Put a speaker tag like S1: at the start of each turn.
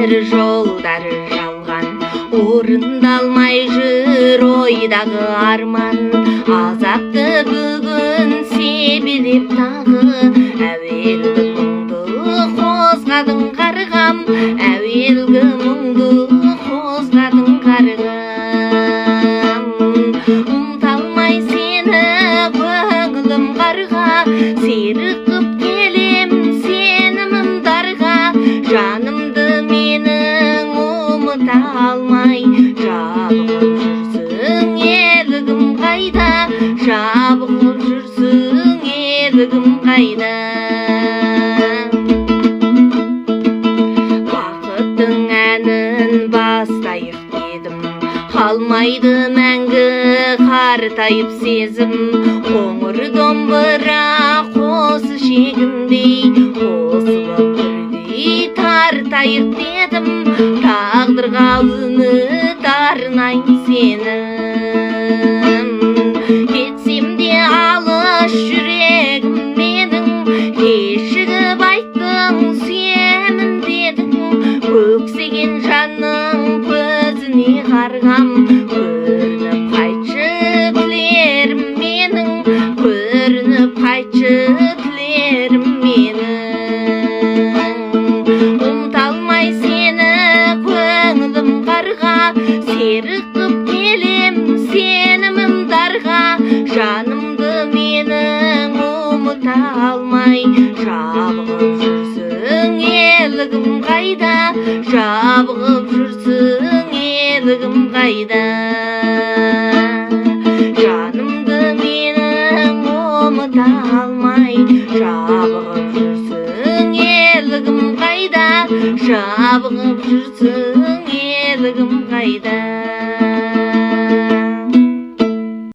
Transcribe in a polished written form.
S1: өмір жолдары жалған, орындалмай жүр ойдағы арман. Азапты бүгін себелеп тағы, әуелгі мұңды қозғадың қарғам, әуелгі мұңды қозғадың қарғам. Ұмыталмай сені көңілім қарға, серік қып келем сенімім дарға. Жанымды менің ұмыта алмай, жабығып жүрсің елігім қайда, жабығып жүрсің елігім қайда. Бақыттың әнін бастайық дедім, қалмайды мәңгі қартайып сезім. Қоңыр домбыра қосы шегіндей, қосылып бірдей тартайық дедім. Тағдырға үміт арнайын сенім. Кетсем де алыс жүрегім менің, кешігіп айттың сүйемін дедің. Көксеген жанның көзіне қарғам, көрініп қайтшы тілерім менің, көрініп қайтшы тілерім менің. Ұмыталмай сені көңілім қарға, серік қып келем сенімім дарға. Жанымды менің ұмыта алмай, жабығып жүрсің елігім қайда, жабығып жүрсің елігім қайда. Жанымды менің ұмыта алмай, жабығып жүрсің елігім қайда, жабығып жүрсің елігім қайда.